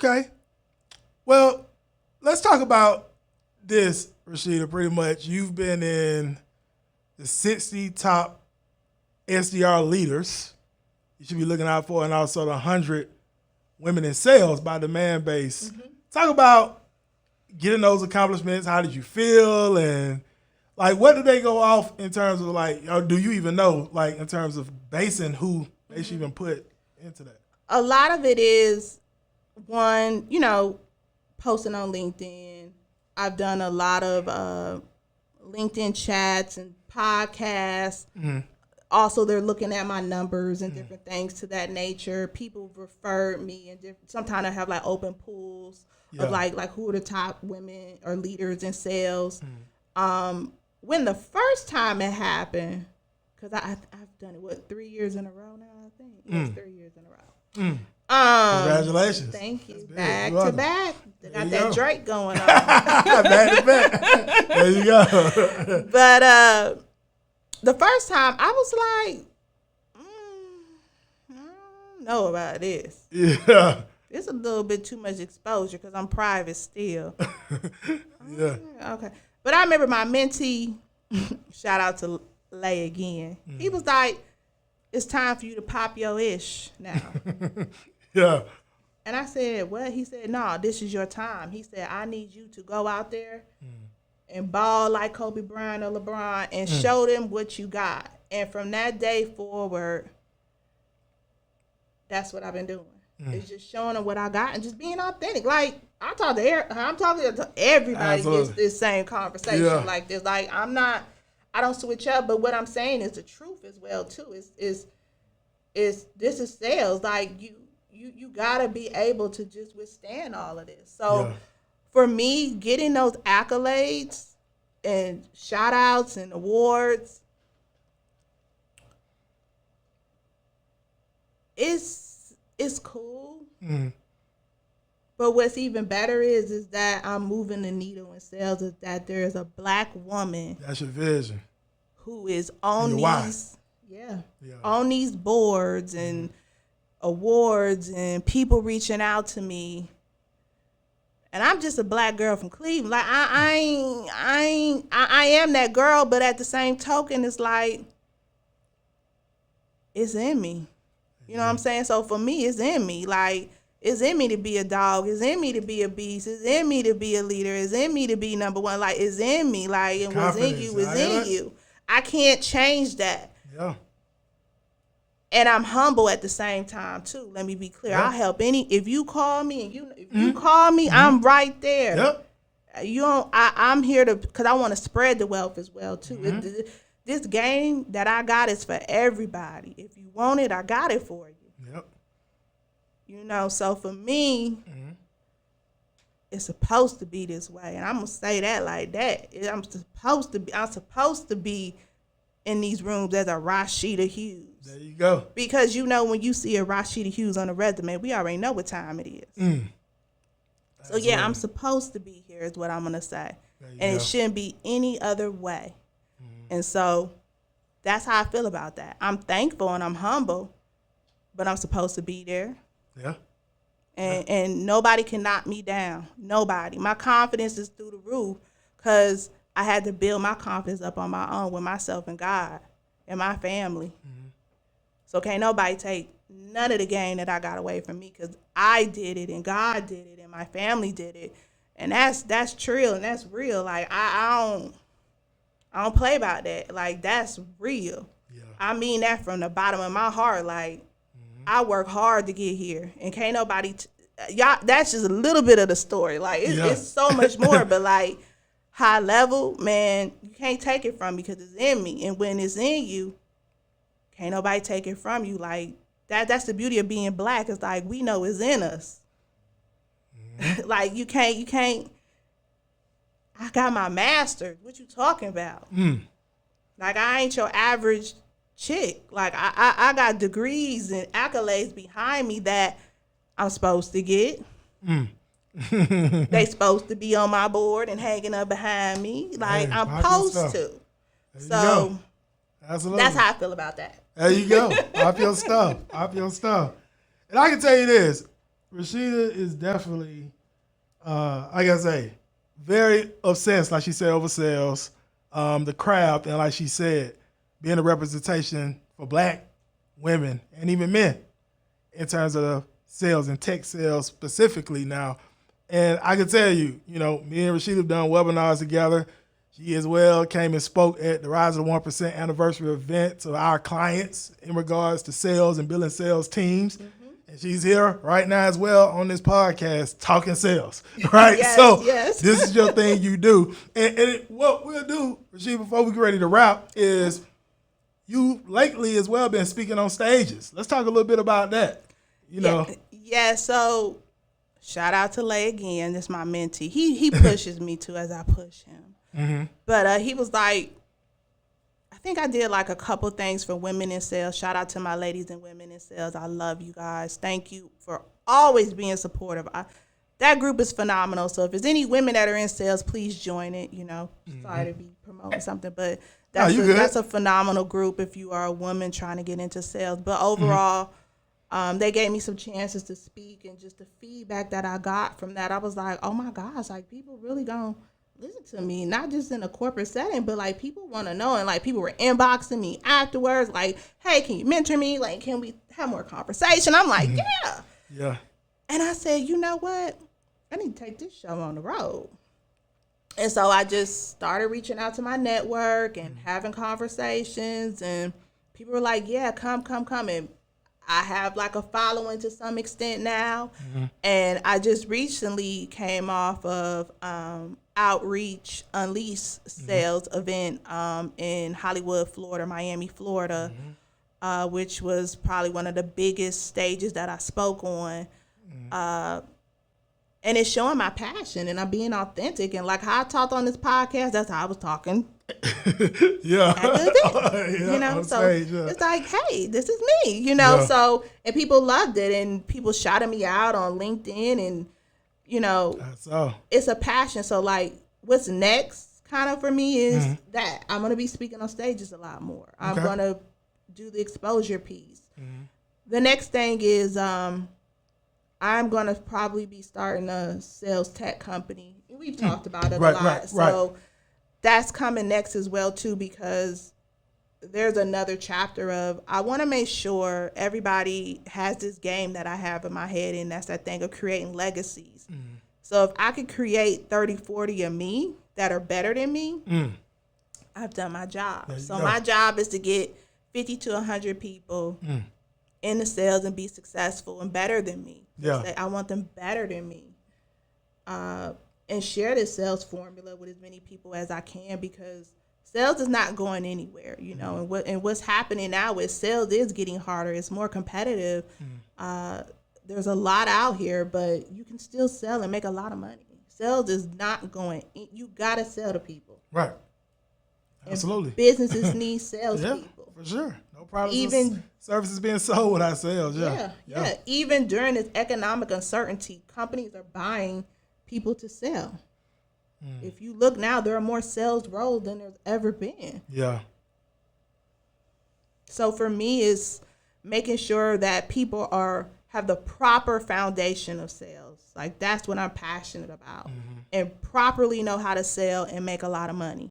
Okay. Well, let's talk about this, Rhasheeda. Pretty much, you've been in the 60 top SDR leaders you should be looking out for, and also the 100 women in sales by demand base. Mm-hmm. Talk about getting those accomplishments. How did you feel? And like, what did they go off in terms of like, or do you even know, like in terms of basing who they should even put into that? A lot of it is one, posting on LinkedIn. I've done a lot of LinkedIn chats and podcasts. Mm-hmm. Also, they're looking at my numbers and different things to that nature. People referred me, and sometimes I have like open pools of like who are the top women or leaders in sales. When the first time it happened, because I've done it 3 years in a row now. I think yes, 3 years in a row. Congratulations! Thank you. Back to back, they got that Drake going on. Back to back. There you go. But the first time, I was like, I don't know about this. Yeah. It's a little bit too much exposure because I'm private still. Yeah. Okay. But I remember my mentee, shout out to Lay again. He was like, it's time for you to pop your ish now. Yeah. And I said, what? He said, no, this is your time. He said, I need you to go out there and ball like Kobe Bryant or LeBron and show them what you got. And from that day forward, that's what I've been doing. It's just showing them what I got and just being authentic. Like, I'm talking to everybody gets this same conversation like this. Like, I don't switch up, but what I'm saying is the truth as well too. Is this is sales. Like you gotta be able to just withstand all of this. So for me, getting those accolades and shout outs and awards, it's cool. But what's even better is that I'm moving the needle in sales, is that there's a black woman. That's your vision. Who is on on these boards and awards and people reaching out to me. And I'm just a black girl from Cleveland. Like I am that girl, but at the same token, it's like it's in me. You know what I'm saying? So for me, it's in me. Like, it's in me to be a dog. It's in me to be a beast. It's in me to be a leader. It's in me to be number one. Like, it's in me. Like, and what's in you is in you. I can't change that. Yeah. And I'm humble at the same time too. Let me be clear. Yeah. I'll help if you call me and if you call me, I'm right there. Yep. I'm here because I want to spread the wealth as well too. This game that I got is for everybody. If you want it, I got it for you. Yep. So for me, it's supposed to be this way, and I'm gonna say that like that. I'm supposed to be in these rooms as a Rhasheeda Hughes. There you go. Because when you see a Rhasheeda Hughes on a resume, we already know what time it is. So yeah, I'm supposed to be here is what I'm gonna say, and it shouldn't be any other way. And so that's how I feel about that. I'm thankful and I'm humble, but I'm supposed to be there. Yeah. And nobody can knock me down. Nobody. My confidence is through the roof because I had to build my confidence up on my own with myself and God and my family. So can't nobody take none of the gain that I got away from me because I did it and God did it and my family did it. And that's true and that's real. Like, I don't play about that. Like, that's real. Yeah. I mean that from the bottom of my heart. Like, I work hard to get here, and can't nobody. Y'all, that's just a little bit of the story. Like, it's so much more. But like, high level, man, you can't take it from me because it's in me, and when it's in you, can't nobody take it from you. Like that. That's the beauty of being black. It's like we know it's in us. Like you can't. I got my master's. What you talking about? Like, I ain't your average chick. Like, I got degrees and accolades behind me that I'm supposed to get. They supposed to be on my board and hanging up behind me. Like, I'm supposed to. So absolutely, that's how I feel about that. There you go. Pop your stuff. And I can tell you this, Rhasheeda is definitely, like I say, very obsessed, like she said, over sales, the craft, and like she said, being a representation for Black women and even men in terms of sales and tech sales specifically now. And I can tell you, me and Rhasheeda have done webinars together. She as well came and spoke at the Rise of the 1% anniversary event to our clients in regards to sales and building sales teams. Mm-hmm. And she's here right now as well on this podcast talking sales, right? Yes. This is your thing you do. And what we'll do, Rhasheeda, before we get ready to wrap, is you lately as well been speaking on stages. Let's talk a little bit about that. Yeah, so shout out to Lay again. This is my mentee. He pushes me too as I push him. Mm-hmm. But he was like, I think I did like a couple things for women in sales. Shout out to my ladies and women in sales. I love you guys. Thank you for always being supportive. That group is phenomenal. So if there's any women that are in sales, please join it. Sorry to be promoting something, but that's a phenomenal group if you are a woman trying to get into sales. But overall, they gave me some chances to speak, and just the feedback that I got from that, I was like, oh my gosh, like people really gonna listen to me, not just in a corporate setting, but like people want to know. And like people were inboxing me afterwards, like, hey, can you mentor me? Like, can we have more conversation? I'm like, yeah. And I said, you know what? I need to take this show on the road. And so I just started reaching out to my network and having conversations, and people were like, yeah, come. And I have like a following to some extent now. Mm-hmm. And I just recently came off of Outreach Unleash sales event in Hollywood, Florida, Miami, Florida, which was probably one of the biggest stages that I spoke on. And it's showing my passion, and I'm being authentic. And like how I talked on this podcast, that's how I was talking. Yeah. So stage, it's like, hey, this is me, So, and people loved it, and people shouted me out on LinkedIn, and it's a passion. So like, what's next kind of for me is that I'm going to be speaking on stages a lot more. I'm going to do the exposure piece. The next thing is, I'm going to probably be starting a sales tech company. We've talked about it a lot. So that's coming next as well, too, because there's another chapter of I want to make sure everybody has this game that I have in my head, and that's that thing of creating legacies. So if I could create 30, 40 of me that are better than me, I've done my job. So my job is to get 50 to 100 people in the sales and be successful and better than me. I want them better than me. And share this sales formula with as many people as I can, because sales is not going anywhere, and what's happening now is sales is getting harder. It's more competitive. There's a lot out here, but you can still sell and make a lot of money. Sales is not going. You got to sell to people. Right. Absolutely. And businesses need salespeople. For sure. No problem. Even services being sold without sales. Yeah. Even during this economic uncertainty, companies are buying people to sell. If you look now, there are more sales roles than there's ever been. Yeah. So for me, it's making sure that people have the proper foundation of sales. Like that's what I'm passionate about, and properly know how to sell and make a lot of money.